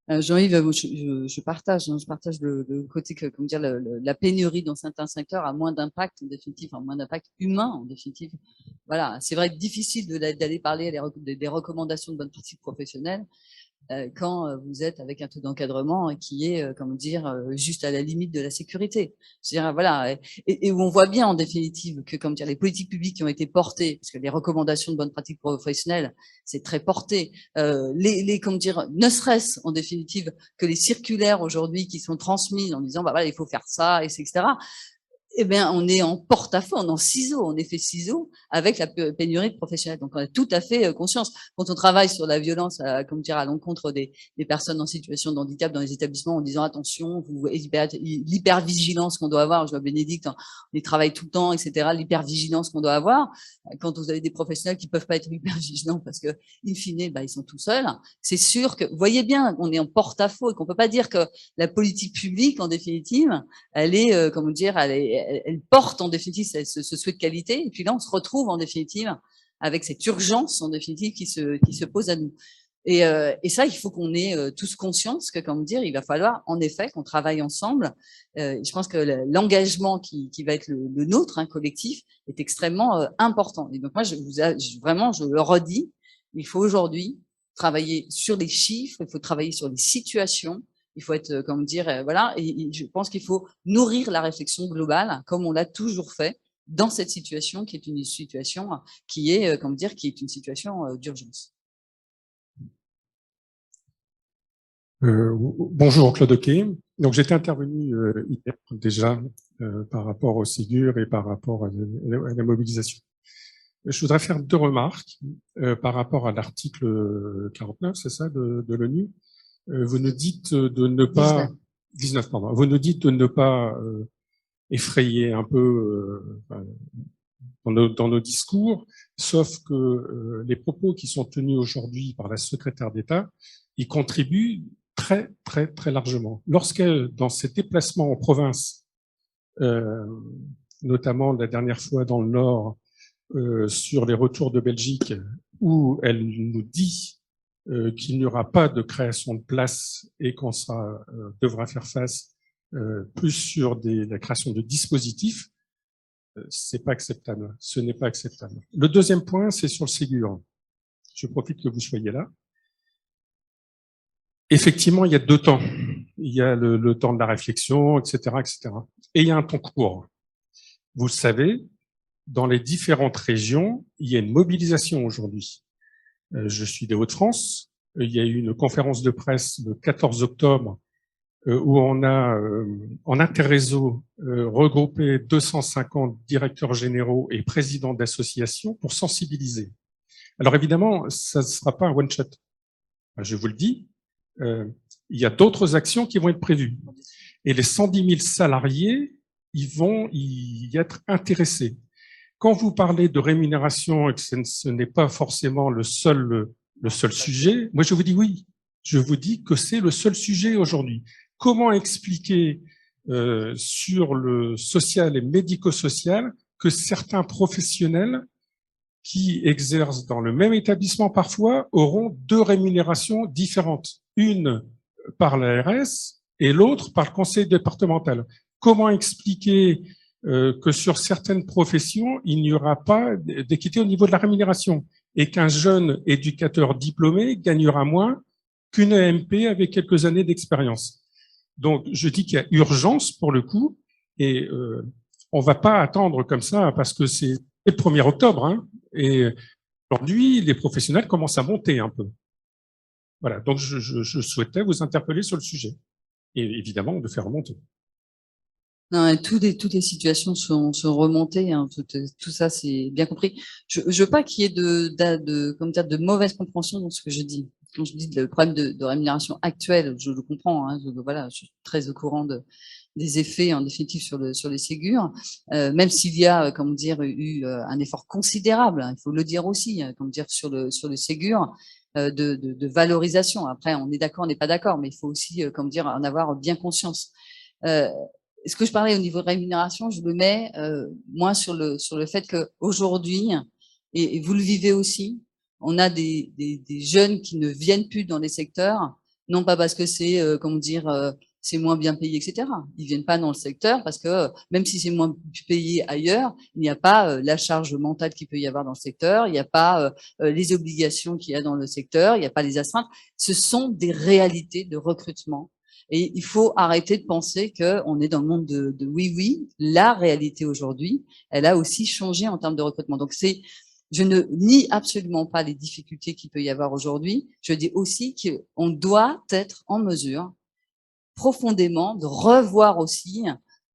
Jean-Yves, je partage le côté que, comment dire, la pénurie dans certains secteurs a moins d'impact en définitive, moins d'impact humain en définitive. Voilà, c'est vrai, difficile d'aller parler des recommandations de bonne pratique professionnelle quand vous êtes avec un taux d'encadrement qui est, comment dire, juste à la limite de la sécurité. C'est-à-dire, voilà, et où on voit bien en définitive que, comment dire, les politiques publiques qui ont été portées, parce que les recommandations de bonne pratique professionnelle, c'est très porté, comment dire, ne serait-ce en définitive que les circulaires aujourd'hui qui sont transmises en disant, bah voilà, il faut faire ça, etc. Eh bien, on est en porte-à-faux, on est en ciseaux, en effet ciseaux, avec la pénurie de professionnels. Donc, on a tout à fait conscience. Quand on travaille sur la violence, comme dire, à l'encontre des personnes en situation de handicap dans les établissements, en disant attention, l'hypervigilance qu'on doit avoir. Je vois Bénédicte, on y travaille tout le temps, etc. L'hypervigilance qu'on doit avoir. Quand vous avez des professionnels qui peuvent pas être hypervigilants parce que, in fine, bah, ils sont tout seuls. C'est sûr que, vous voyez bien, qu'on est en porte-à-faux et qu'on peut pas dire que la politique publique, en définitive, elle est, comment dire, elle porte en définitive ce souhait de qualité. Et puis là, on se retrouve en définitive avec cette urgence en définitive qui se pose à nous. Et ça, il faut qu'on ait tous conscience que, comment dire, il va falloir en effet qu'on travaille ensemble. Je pense que l'engagement qui va être le nôtre, collectif, est extrêmement important. Et donc moi, vraiment, je le redis, il faut aujourd'hui travailler sur les chiffres, il faut travailler sur les situations. Il faut être, comment dire, voilà. Et je pense qu'il faut nourrir la réflexion globale, comme on l'a toujours fait, dans cette situation qui est une situation qui est, comment dire, qui est une situation d'urgence. Bonjour Claude Oquet. Donc j'étais intervenu hier déjà par rapport au Ségur et par rapport à la mobilisation. Je voudrais faire deux remarques par rapport à l'article 49, c'est ça, de l'ONU. Vous nous dites de ne pas 19, pardon. Vous nous dites de ne pas effrayer un peu dans nos discours, sauf que les propos qui sont tenus aujourd'hui par la secrétaire d'État, ils contribuent très très très largement. Lorsqu'elle, dans ses déplacements en province, notamment la dernière fois dans le Nord, sur les retours de Belgique, où elle nous dit qu'il n'y aura pas de création de places et qu'on devra faire face plus sur la création de dispositifs, c'est pas acceptable. Ce n'est pas acceptable. Le deuxième point, c'est sur le Ségur. Je profite que vous soyez là. Effectivement, il y a deux temps. Il y a le temps de la réflexion, etc., etc. Et il y a un temps court. Vous le savez, dans les différentes régions, il y a une mobilisation aujourd'hui. Je suis des Hauts-de-France. Il y a eu une conférence de presse le 14 octobre où on a, en interréseau, regroupé 250 directeurs généraux et présidents d'associations pour sensibiliser. Alors évidemment, ça ne sera pas un one-shot. Je vous le dis, il y a d'autres actions qui vont être prévues. Et les 110 000 salariés, ils vont y être intéressés. Quand vous parlez de rémunération et que ce n'est pas forcément le seul sujet, moi je vous dis oui. Je vous dis que c'est le seul sujet aujourd'hui. Comment expliquer sur le social et médico-social que certains professionnels qui exercent dans le même établissement parfois auront deux rémunérations différentes, une par l'ARS et l'autre par le conseil départemental. Comment expliquer que sur certaines professions, il n'y aura pas d'équité au niveau de la rémunération et qu'un jeune éducateur diplômé gagnera moins qu'une EMP avec quelques années d'expérience. Donc, je dis qu'il y a urgence pour le coup et on va pas attendre comme ça parce que c'est le 1er octobre. Hein, et aujourd'hui, les professionnels commencent à monter un peu. Voilà, donc je souhaitais vous interpeller sur le sujet et évidemment de faire remonter. Non, toutes les situations sont remontées, hein, tout ça c'est bien compris. Je veux pas qu'il y ait de mauvaise compréhension dans ce que je dis. Quand je dis le problème de rémunération actuelle, je le comprends. Hein, voilà, je suis très au courant des effets en définitive sur les Ségur, même s'il y a, comment dire, eu un effort considérable. Hein, il faut le dire aussi, comment dire, sur le Ségur. De valorisation. Après, on est d'accord, on n'est pas d'accord, mais il faut aussi, comment dire, en avoir bien conscience. Ce que je parlais au niveau de rémunération, je le mets moins sur le fait que aujourd'hui, et vous le vivez aussi, on a des jeunes qui ne viennent plus dans les secteurs non pas parce que c'est, c'est moins bien payé, etc. Ils viennent pas dans le secteur parce que même si c'est moins payé ailleurs, il n'y a pas la charge mentale qu'il peut y avoir dans le secteur, il n'y a pas les obligations qu'il y a dans le secteur, il n'y a pas les astreintes. Ce sont des réalités de recrutement. Et il faut arrêter de penser qu'on est dans le monde de oui, oui. La réalité aujourd'hui, elle a aussi changé en termes de recrutement. Donc je ne nie absolument pas les difficultés qu'il peut y avoir aujourd'hui. Je dis aussi qu'on doit être en mesure profondément de revoir aussi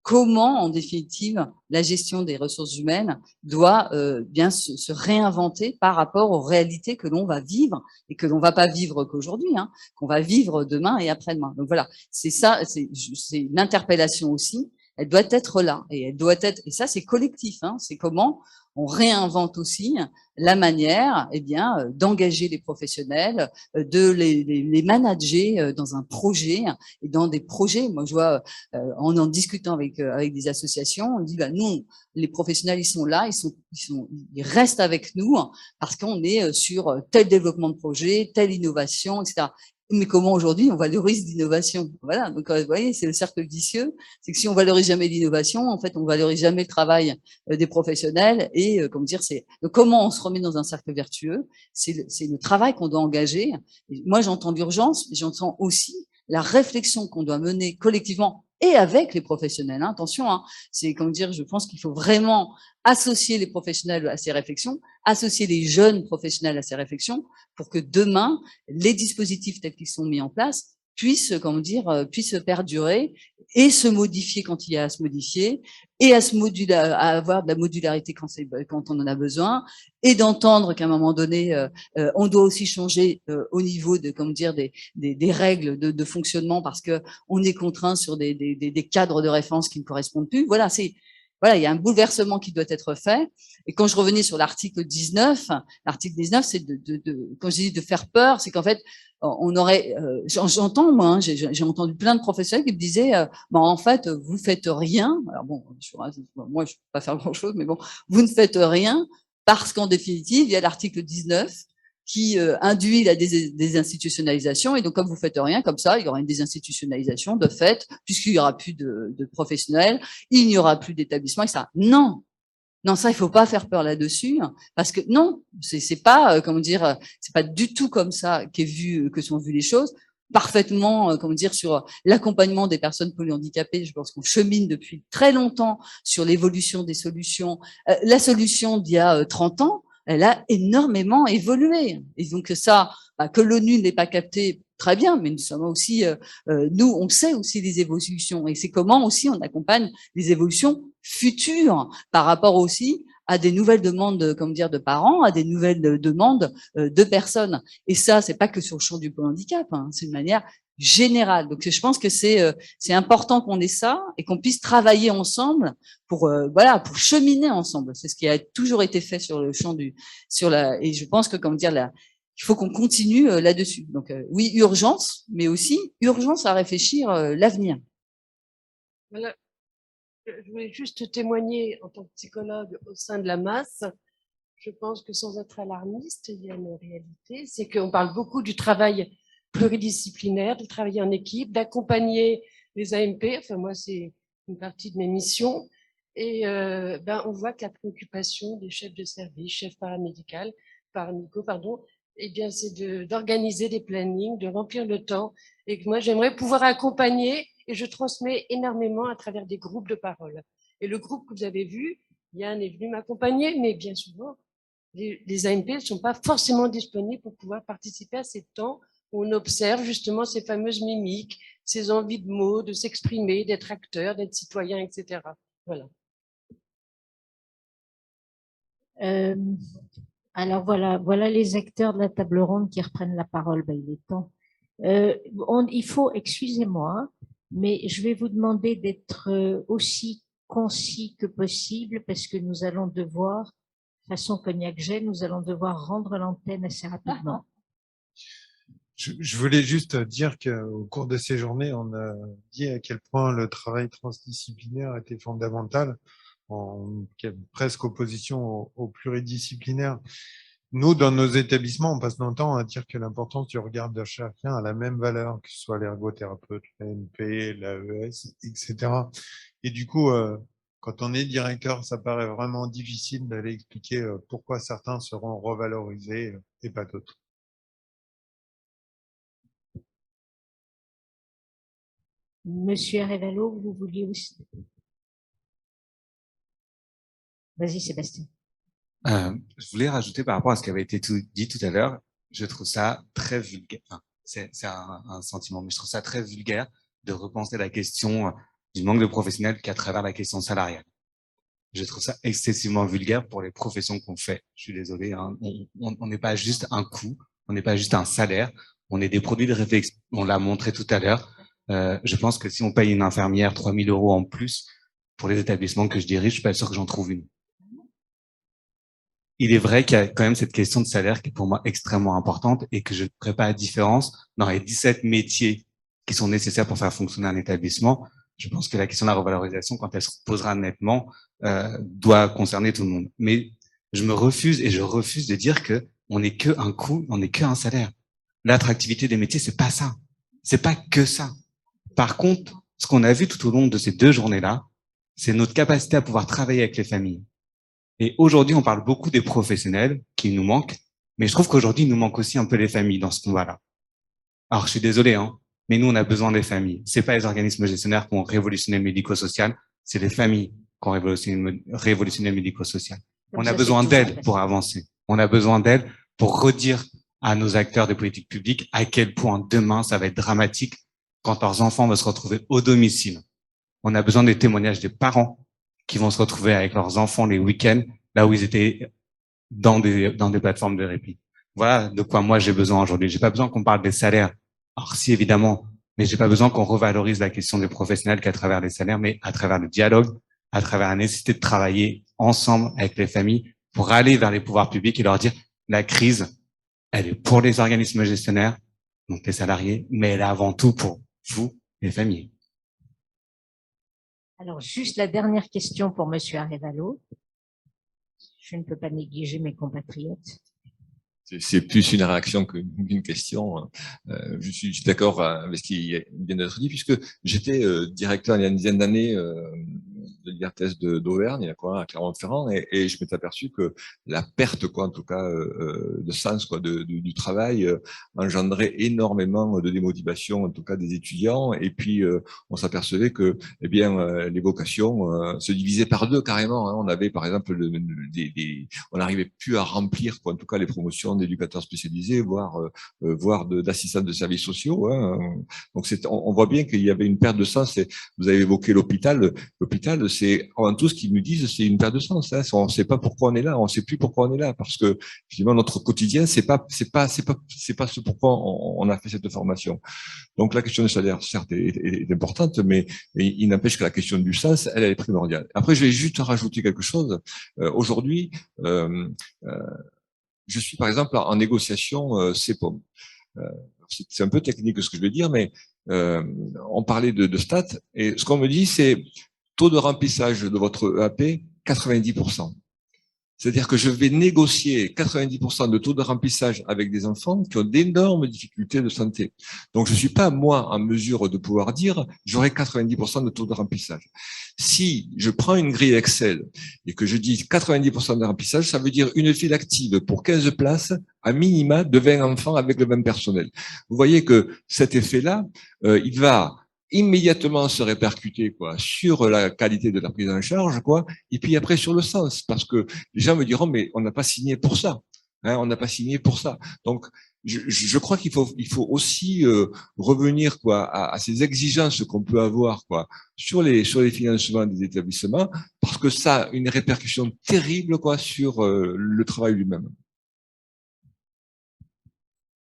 comment, en définitive, la gestion des ressources humaines doit bien se réinventer par rapport aux réalités que l'on va vivre et que l'on va pas vivre qu'aujourd'hui, hein, qu'on va vivre demain et après-demain. Donc voilà, c'est ça, c'est une interpellation aussi. Elle doit être là et elle doit être, et ça c'est collectif, hein, c'est comment on réinvente aussi la manière, eh bien, d'engager les professionnels, de les manager dans un projet et dans des projets. Moi, je vois en discutant avec des associations, on dit bah nous, les professionnels, ils sont là, ils restent avec nous parce qu'on est sur tel développement de projet, telle innovation, etc. Mais comment aujourd'hui on valorise l'innovation? Voilà, donc vous voyez, c'est le cercle vicieux. C'est que si on valorise jamais l'innovation, en fait, on valorise jamais le travail des professionnels. Et comment dire, c'est comment on se remet dans un cercle vertueux. C'est le travail qu'on doit engager. Et moi, j'entends l'urgence, mais j'entends aussi la réflexion qu'on doit mener collectivement et avec les professionnels. Hein, attention, hein, c'est comment dire, je pense qu'il faut vraiment associer les professionnels à ces réflexions, associer les jeunes professionnels à ces réflexions, pour que demain, les dispositifs tels qu'ils sont mis en place puissent, comment dire, puissent perdurer et se modifier quand il y a à se modifier, et à avoir de la modularité quand on en a besoin, et d'entendre qu'à un moment donné, on doit aussi changer au niveau de, comment dire, des règles de fonctionnement parce que on est contraint sur des cadres de référence qui ne correspondent plus. Voilà, voilà, il y a un bouleversement qui doit être fait. Et quand je revenais sur l'article 19, c'est quand je dis de faire peur, c'est qu'en fait, on aurait, j'entends moi, hein, j'ai entendu plein de professionnels qui me disaient, en fait, vous faites rien. Alors bon, moi, je peux pas faire grand chose, mais bon, vous ne faites rien parce qu'en définitive, il y a l'article 19 qui induit la désinstitutionnalisation. Et donc, comme vous faites rien, comme ça, il y aura une désinstitutionnalisation de fait, puisqu'il y aura plus de professionnels, il n'y aura plus d'établissements, etc. Non, non, ça, il faut pas faire peur là-dessus, parce que non, c'est pas, comment dire, c'est pas du tout comme ça que sont vues les choses. Parfaitement, comment dire, sur l'accompagnement des personnes polyhandicapées, je pense qu'on chemine depuis très longtemps sur l'évolution des solutions. La solution d'il y a 30 ans, elle a énormément évolué. Et donc ça, que l'ONU n'ait pas capté, très bien, mais nous sommes aussi, nous, on sait aussi les évolutions. Et c'est comment aussi on accompagne les évolutions futures par rapport aussi à des nouvelles demandes, comme dire, de parents, à des nouvelles demandes de personnes. Et ça, c'est pas que sur le champ du handicap, hein, c'est une manière générale. Donc, je pense que c'est important qu'on ait ça et qu'on puisse travailler ensemble pour voilà, pour cheminer ensemble. C'est ce qui a toujours été fait sur le champ et je pense que, comme dire, il faut qu'on continue là-dessus. Donc, oui, urgence, mais aussi urgence à réfléchir l'avenir. Voilà. Je voulais juste témoigner en tant que psychologue au sein de la masse. Je pense que sans être alarmiste, il y a une réalité, c'est qu'on parle beaucoup du travail pluridisciplinaire, de travailler en équipe, d'accompagner les AMP. Enfin, moi, c'est une partie de mes missions. Et on voit que la préoccupation des chefs de service, chefs paramédicaux, eh bien, c'est d'organiser des plannings, de remplir le temps. Et que moi, j'aimerais pouvoir accompagner, et je transmets énormément à travers des groupes de parole. Et le groupe que vous avez vu, Yann est venu m'accompagner, mais bien souvent, les AMP ne sont pas forcément disponibles pour pouvoir participer à ces temps où on observe justement ces fameuses mimiques, ces envies de mots, de s'exprimer, d'être acteur, d'être citoyen, etc. Voilà. Alors voilà les acteurs de la table ronde qui reprennent la parole. Ben, il est temps. Il faut, excusez-moi, mais je vais vous demander d'être aussi concis que possible parce que nous allons devoir, façon Cognac-Gay, nous allons devoir rendre l'antenne assez rapidement. Je voulais juste dire qu'au cours de ces journées, on a dit à quel point le travail transdisciplinaire était fondamental, en presque opposition au pluridisciplinaire. Nous, dans nos établissements, on passe notre temps à dire que l'importance du regard de chacun a la même valeur, que ce soit l'ergothérapeute, l'ANP, l'AES, etc. Et du coup, quand on est directeur, ça paraît vraiment difficile d'aller expliquer pourquoi certains seront revalorisés et pas d'autres. Monsieur Arévalo, vous vouliez aussi. Vas-y, Sébastien. Je voulais rajouter par rapport à ce qui avait été dit tout à l'heure, je trouve ça très vulgaire. Enfin, c'est un sentiment, mais je trouve ça très vulgaire de repenser la question du manque de professionnels qu'à travers la question salariale. Je trouve ça excessivement vulgaire pour les professions qu'on fait. Je suis désolé, hein. On n'est pas juste un coût, on n'est pas juste un salaire, on est des produits de réflexion. On l'a montré tout à l'heure. Je pense que si on paye une infirmière 3 000 € en plus pour les établissements que je dirige, je suis pas sûr que j'en trouve une. Il est vrai qu'il y a quand même cette question de salaire qui est pour moi extrêmement importante et que je ne ferai pas la différence dans les 17 métiers qui sont nécessaires pour faire fonctionner un établissement. Je pense que la question de la revalorisation, quand elle se posera nettement, doit concerner tout le monde. Mais je refuse de dire que on n'est que un coût, on n'est que un salaire. L'attractivité des métiers, c'est pas ça. C'est pas que ça. Par contre, ce qu'on a vu tout au long de ces 2 journées-là, c'est notre capacité à pouvoir travailler avec les familles. Et aujourd'hui, on parle beaucoup des professionnels qui nous manquent, mais je trouve qu'aujourd'hui, il nous manque aussi un peu les familles dans ce combat-là. Alors, je suis désolé, hein, mais nous, on a besoin des familles. C'est pas les organismes gestionnaires qui ont révolutionné le médico-social, c'est les familles qui ont révolutionné le médico-social. On a besoin d'elles pour avancer. On a besoin d'elles pour redire à nos acteurs des politiques publiques à quel point demain, ça va être dramatique quand leurs enfants vont se retrouver au domicile. On a besoin des témoignages des parents qui vont se retrouver avec leurs enfants les week-ends, là où ils étaient dans des plateformes de répit. Voilà de quoi moi j'ai besoin aujourd'hui. J'ai pas besoin qu'on parle des salaires. Alors si, évidemment, mais j'ai pas besoin qu'on revalorise la question des professionnels qu'à travers les salaires, mais à travers le dialogue, à travers la nécessité de travailler ensemble avec les familles pour aller vers les pouvoirs publics et leur dire la crise, elle est pour les organismes gestionnaires, donc les salariés, mais elle est avant tout pour vous, les familles. Alors, juste la dernière question pour Monsieur Arévalo. Je ne peux pas négliger mes compatriotes. C'est plus une réaction qu'une question. Je suis d'accord avec ce qui vient d'être dit, puisque j'étais directeur il y a une dizaine d'années de l'IRTS d'Auvergne, à Clermont-Ferrand, et je m'étais aperçu que la perte, en tout cas, de sens, du travail, engendrait énormément de démotivation, en tout cas des étudiants, et puis on s'apercevait que, les vocations se divisaient par 2 carrément. Hein. On avait, par exemple, on n'arrivait plus à remplir, en tout cas, les promotions d'éducateurs spécialisés, voire d'assistants de services sociaux. Hein. Donc, on voit bien qu'il y avait une perte de sens. Vous avez évoqué l'hôpital. L'hôpital, c'est avant tout ce qu'ils nous disent, c'est une perte de sens. Hein. On ne sait pas pourquoi on est là. On ne sait plus pourquoi on est là, parce que finalement notre quotidien, c'est pas ce pourquoi on a fait cette formation. Donc, la question du salaire, certes, est importante, mais il n'empêche que la question du sens, elle est primordiale. Après, je vais juste rajouter quelque chose. Aujourd'hui, je suis par exemple en négociation CEPOM. C'est un peu technique ce que je vais dire, mais on parlait de stats, et ce qu'on me dit, c'est taux de remplissage de votre EAP, 90%. C'est-à-dire que je vais négocier 90% de taux de remplissage avec des enfants qui ont d'énormes difficultés de santé. Donc, je ne suis pas, moi, en mesure de pouvoir dire j'aurai 90% de taux de remplissage. Si je prends une grille Excel et que je dis 90% de remplissage, ça veut dire une file active pour 15 places, à minima de 20 enfants avec le même personnel. Vous voyez que cet effet-là, il va immédiatement se répercuter sur la qualité de la prise en charge, et puis après sur le sens, parce que les gens me diront mais on n'a pas signé pour ça, hein, on n'a pas signé pour ça. Donc je crois qu'il faut aussi revenir à ces exigences qu'on peut avoir sur les financements des établissements, parce que ça a une répercussion terrible sur le travail lui-même.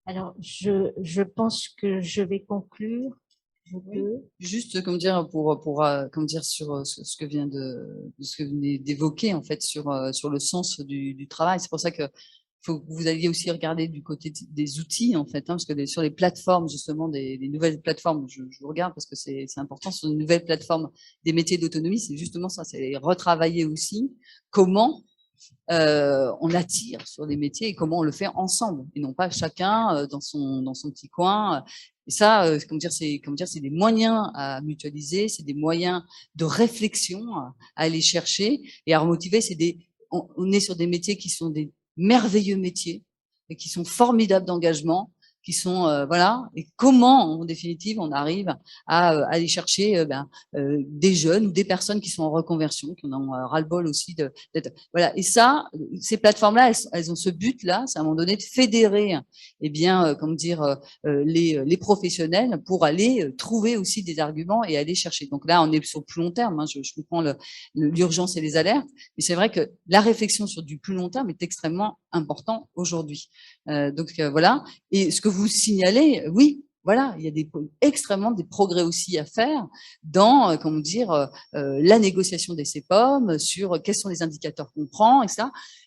Alors, je pense que je vais conclure. Oui. Juste pour dire sur ce que vous venez d'évoquer en fait sur le sens du travail. C'est pour ça que faut que vous alliez aussi regarder du côté des outils en fait, hein, parce que sur les plateformes justement des nouvelles plateformes, je regarde parce que c'est important sur une nouvelle plateforme des métiers d'autonomie, c'est justement ça, c'est retravailler aussi comment on attire sur les métiers et comment on le fait ensemble et non pas chacun dans son petit coin. Et ça, c'est des moyens à mutualiser, c'est des moyens de réflexion à aller chercher et à remotiver. On est sur des métiers qui sont des merveilleux métiers et qui sont formidables d'engagement, qui sont voilà. Et comment, en définitive, on arrive à aller chercher des jeunes ou des personnes qui sont en reconversion, qui en ont ras-le-bol aussi d'être voilà. Et ça, ces plateformes-là, elles ont ce but-là, c'est à un moment donné de fédérer, les professionnels pour aller trouver aussi des arguments et aller chercher. Donc là, on est sur le plus long terme. Hein, je comprends l'urgence et les alertes, mais c'est vrai que la réflexion sur du plus long terme est extrêmement important aujourd'hui. Voilà. Et ce que vous signalez, oui, voilà, il y a extrêmement des progrès aussi à faire dans, la négociation des CPOM, sur quels sont les indicateurs qu'on prend, etc.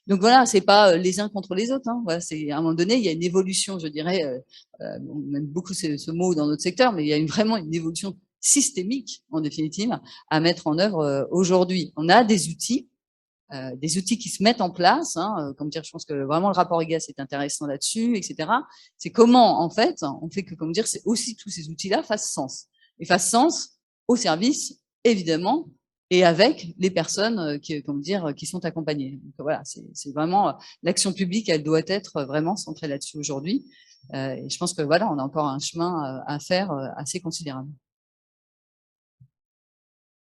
Donc voilà, c'est pas les uns contre les autres. Hein. Voilà, c'est à un moment donné, il y a une évolution, je dirais. On aime beaucoup ce mot dans notre secteur, mais il y a vraiment une évolution systémique, en définitive, à mettre en œuvre aujourd'hui. On a des outils qui se mettent en place, hein, je pense que vraiment le rapport IGAS est intéressant là-dessus, etc. C'est comment, en fait, on fait que, c'est aussi tous ces outils-là fassent sens. Et fassent sens au service, évidemment, et avec les personnes qui sont accompagnées. Donc voilà, c'est vraiment, l'action publique, elle doit être vraiment centrée là-dessus aujourd'hui. Et je pense que voilà, on a encore un chemin à faire assez considérable.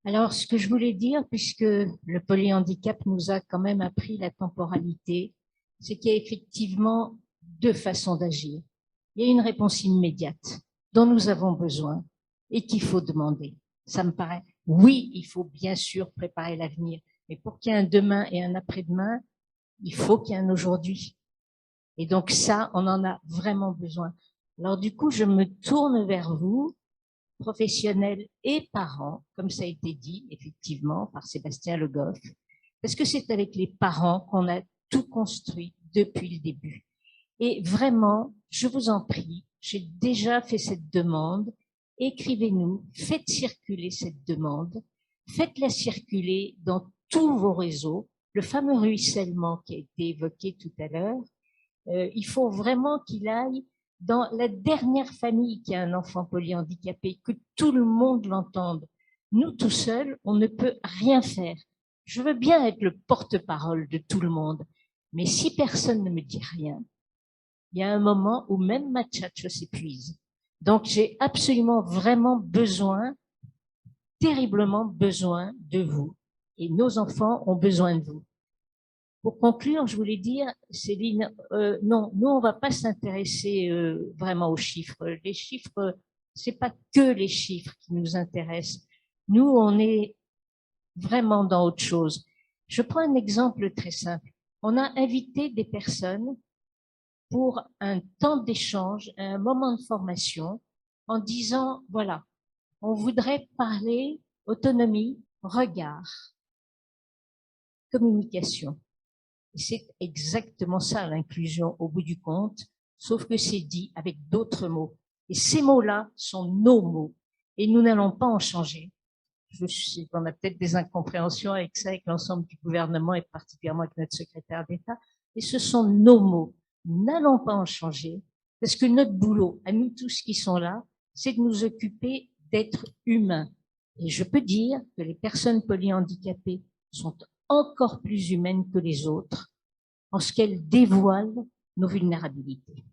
Alors, ce que je voulais dire, puisque le polyhandicap nous a quand même appris la temporalité, c'est qu'il y a effectivement deux façons d'agir. Il y a une réponse immédiate dont nous avons besoin et qu'il faut demander. Ça me paraît, oui, il faut bien sûr préparer l'avenir, mais pour qu'il y ait un demain et un après-demain, il faut qu'il y ait un aujourd'hui. Et donc ça, on en a vraiment besoin. Alors du coup, je me tourne vers vous, professionnels et parents, comme ça a été dit effectivement par Sébastien Le Goff, parce que c'est avec les parents qu'on a tout construit depuis le début. Et vraiment, je vous en prie, j'ai déjà fait cette demande, écrivez-nous, faites circuler cette demande, faites-la circuler dans tous vos réseaux, le fameux ruissellement qui a été évoqué tout à l'heure, il faut vraiment qu'il aille dans la dernière famille qui a un enfant polyhandicapé, que tout le monde l'entende. Nous, tout seuls, on ne peut rien faire. Je veux bien être le porte-parole de tout le monde, mais si personne ne me dit rien, il y a un moment où même ma tchatche s'épuise. Donc, j'ai absolument vraiment besoin, terriblement besoin de vous. Et nos enfants ont besoin de vous. Pour conclure, je voulais dire, Céline, non, nous on va pas s'intéresser vraiment aux chiffres. Les chiffres, c'est pas que les chiffres qui nous intéressent. Nous, on est vraiment dans autre chose. Je prends un exemple très simple. On a invité des personnes pour un temps d'échange, un moment de formation, en disant, voilà, on voudrait parler autonomie, regard, communication. C'est exactement ça, l'inclusion, au bout du compte, sauf que c'est dit avec d'autres mots. Et ces mots-là sont nos mots, et nous n'allons pas en changer. Je sais qu'on a peut-être des incompréhensions avec ça, avec l'ensemble du gouvernement, et particulièrement avec notre secrétaire d'État, et ce sont nos mots. Nous n'allons pas en changer, parce que notre boulot, à nous tous qui sont là, c'est de nous occuper d'être humains. Et je peux dire que les personnes polyhandicapées sont encore plus humaines que les autres en ce qu'elles dévoilent nos vulnérabilités.